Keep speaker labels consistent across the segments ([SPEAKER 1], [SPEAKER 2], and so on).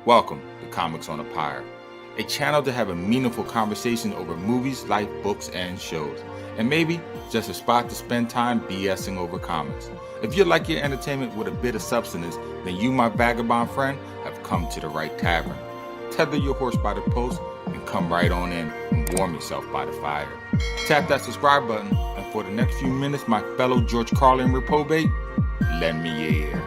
[SPEAKER 1] Welcome to Comics on a Pyre, a channel to have a meaningful conversation over movies, life, books, and shows, and maybe just a spot to spend time BSing over comics. If you like your entertainment with a bit of substance, then you, my vagabond friend, have come to the right tavern. Tether your horse by the post and come right on in and warm yourself by the fire. Tap that subscribe button, and for the next few minutes, my fellow George Carlin reprobate, lend me your ear.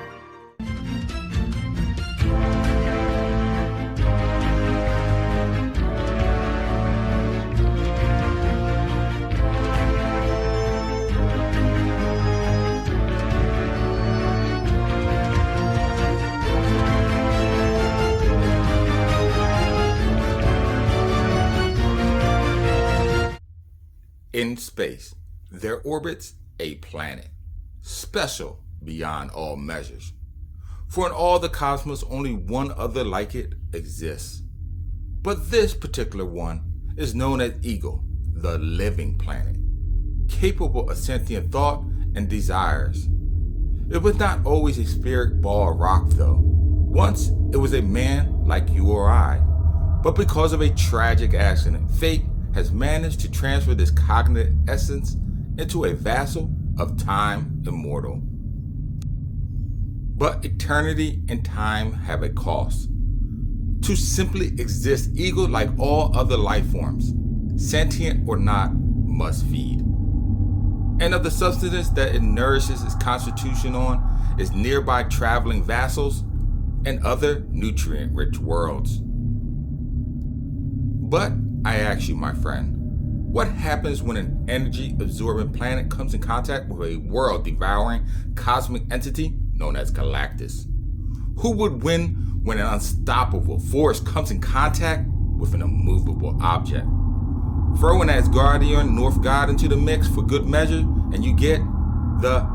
[SPEAKER 1] In space, there orbits a planet, special beyond all measures. For in all the cosmos, only one other like it exists. But this particular one is known as Eagle, the living planet, capable of sentient thought and desires. It was not always a spirit ball rock, though. Once it was a man like you or I, but because of a tragic accident, fate has managed to transfer this cognitive essence into a vassal of time immortal. But eternity and time have a cost. To simply exist, Eagle, like all other life forms, sentient or not, must feed. And of the substance that it nourishes its constitution on is nearby traveling vassals and other nutrient-rich worlds. But I ask you, my friend, what happens when an energy-absorbing planet comes in contact with a world-devouring cosmic entity known as Galactus? Who would win when an unstoppable force comes in contact with an immovable object? Throw an Asgardian North god into the mix for good measure, and you get the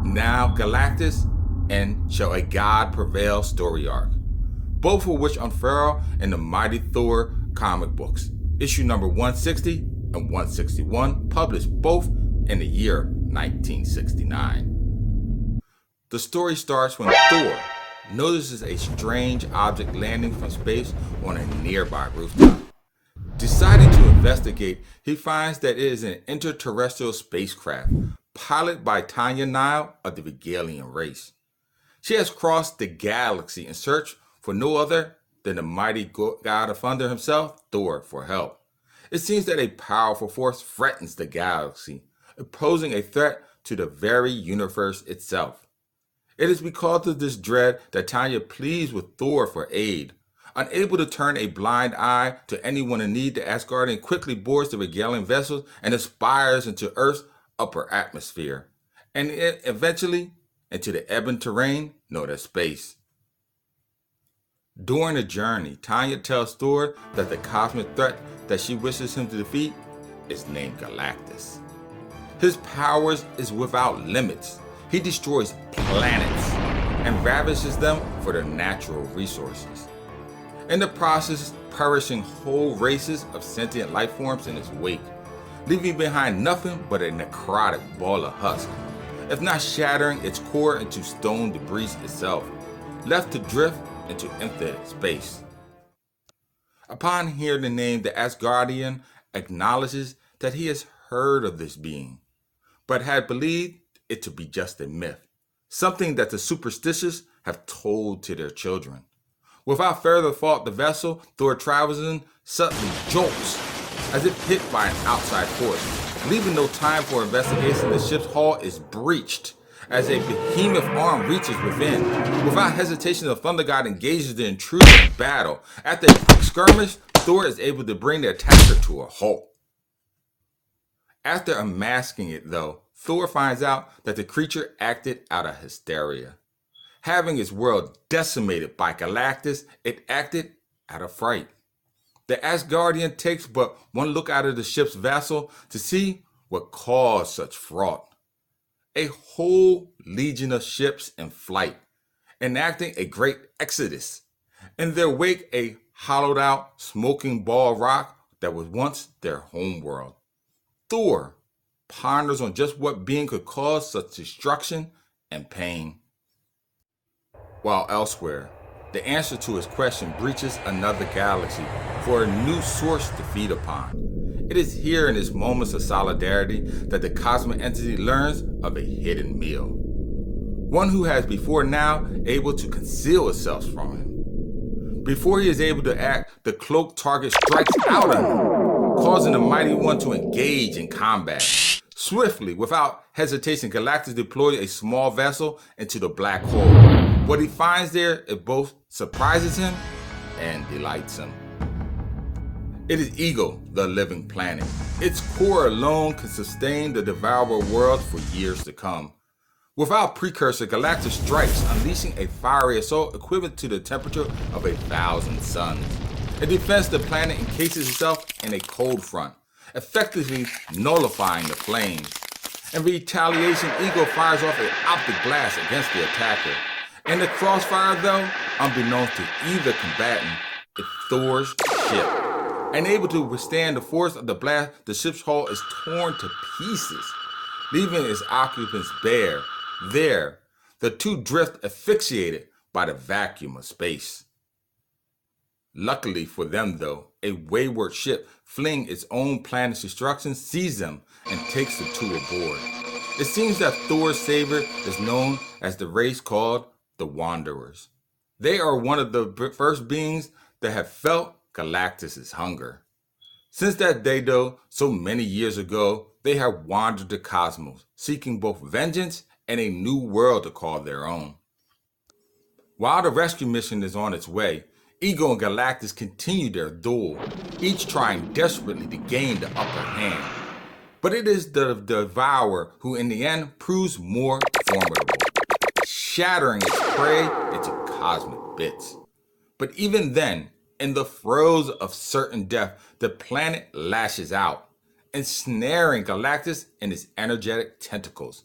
[SPEAKER 1] now Galactus and Shall a God Prevail story arc, both of which unfurl in the Mighty Thor comic books, issue number 160 and 161, published both in the year 1969. The story starts when Thor notices a strange object landing from space on a nearby rooftop. Deciding to investigate, he finds that it is an interterrestrial spacecraft piloted by Tanya Nile of the Vigalian race. She has crossed the galaxy in search for no other than the mighty god of thunder himself, Thor, for help. It seems that a powerful force threatens the galaxy, posing a threat to the very universe itself. It is because of this dread that Tanya pleads with Thor for aid. Unable to turn a blind eye to anyone in need, the Asgardian quickly boards the Vigalian vessels and aspires into Earth's upper atmosphere, and eventually into the ebon terrain known as space. During the journey, Tanya tells Thor that the cosmic threat that she wishes him to defeat is named Galactus. His powers is without limits. He destroys planets and ravishes them for their natural resources, in the process perishing whole races of sentient life forms in his wake, leaving behind nothing but a necrotic ball of husk, if not shattering its core into stone debris itself, left to drift into infinite space. Upon hearing the name, the Asgardian acknowledges that he has heard of this being, but had believed it to be just a myth, something that the superstitious have told to their children. Without further thought, the vessel Thor travels in suddenly jolts as if hit by an outside force. Leaving no time for investigation, the ship's hull is breached as a behemoth arm reaches within. Without hesitation, the Thunder God engages the intruder in battle. After a quick skirmish, Thor is able to bring the attacker to a halt. After unmasking it, though, Thor finds out that the creature acted out of hysteria. Having its world decimated by Galactus, it acted out of fright. The Asgardian takes but one look out of the ship's vessel to see what caused such fraud. A whole legion of ships in flight, enacting a great exodus. In their wake, a hollowed out, smoking ball rock that was once their homeworld. Thor ponders on just what being could cause such destruction and pain. While elsewhere, the answer to his question breaches another galaxy for a new source to feed upon. It is here in his moments of solidarity that the cosmic entity learns of a hidden meal, one who has before now able to conceal itself from him. Before he is able to act, the cloaked target strikes out on him, causing the mighty one to engage in combat. Swiftly, without hesitation, Galactus deploys a small vessel into the black hole. What he finds there, it both surprises him and delights him. It is Ego, the living planet. Its core alone can sustain the devourer world for years to come. Without precursor, Galactus strikes, unleashing a fiery assault equivalent to the temperature of 1,000 suns. It defends the planet and encases itself in a cold front, effectively nullifying the flames. In retaliation, Ego fires off an optic blast against the attacker. In the crossfire, though, unbeknownst to either combatant, it Thor's ship. Unable to withstand the force of the blast, the ship's hull is torn to pieces, leaving its occupants bare. There, the two drift asphyxiated by the vacuum of space. Luckily for them, though, a wayward ship fleeing its own planet's destruction sees them and takes the two aboard. It seems that Thor's savior is known as the race called the Wanderers. They are one of the first beings that have felt Galactus' hunger. Since that day, though, so many years ago, they have wandered the cosmos, seeking both vengeance and a new world to call their own. While the rescue mission is on its way, Ego and Galactus continue their duel, each trying desperately to gain the upper hand. But it is the devourer who in the end proves more formidable, shattering its prey into cosmic bits. But even then, in the throes of certain death, the planet lashes out, ensnaring Galactus in its energetic tentacles,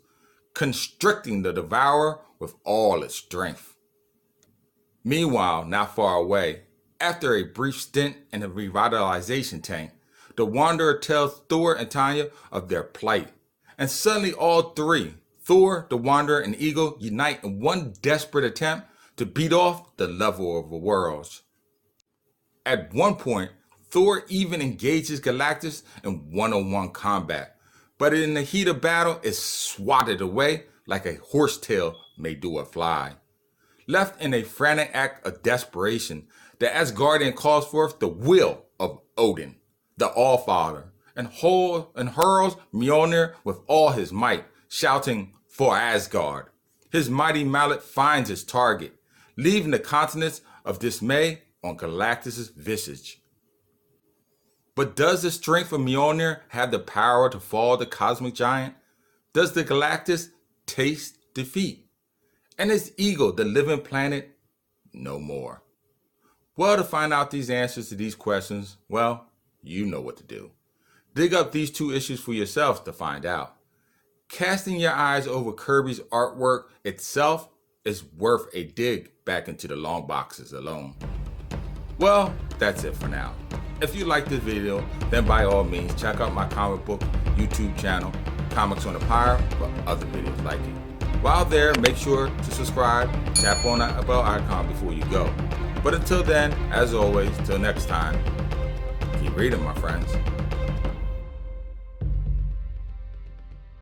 [SPEAKER 1] constricting the devourer with all its strength. Meanwhile, not far away, after a brief stint in the revitalization tank, the Wanderer tells Thor and Tanya of their plight. And suddenly all three, Thor, the Wanderer, and Ego, unite in one desperate attempt to beat off the level of the worlds. At one point, Thor even engages Galactus in one-on-one combat, but in the heat of battle is swatted away like a horsetail may do a fly. Left in a frantic act of desperation, the Asgardian calls forth the will of Odin, the Allfather, and hurls Mjolnir with all his might, shouting, "For Asgard!" His mighty mallet finds its target, leaving the countenance of dismay on Galactus' visage. But does the strength of Mjolnir have the power to fall the cosmic giant? Does the Galactus taste defeat? And is Ego, the living planet, no more? Well, to find out these answers to these questions, well, you know what to do. Dig up these two issues for yourselves to find out. Casting your eyes over Kirby's artwork itself is worth a dig back into the long boxes alone. Well, that's it for now. If you like this video, then by all means, check out my comic book YouTube channel, Comics on the Pyre, for other videos like it. While there, make sure to subscribe, tap on that bell icon before you go. But until then, as always, till next time, keep reading, my friends.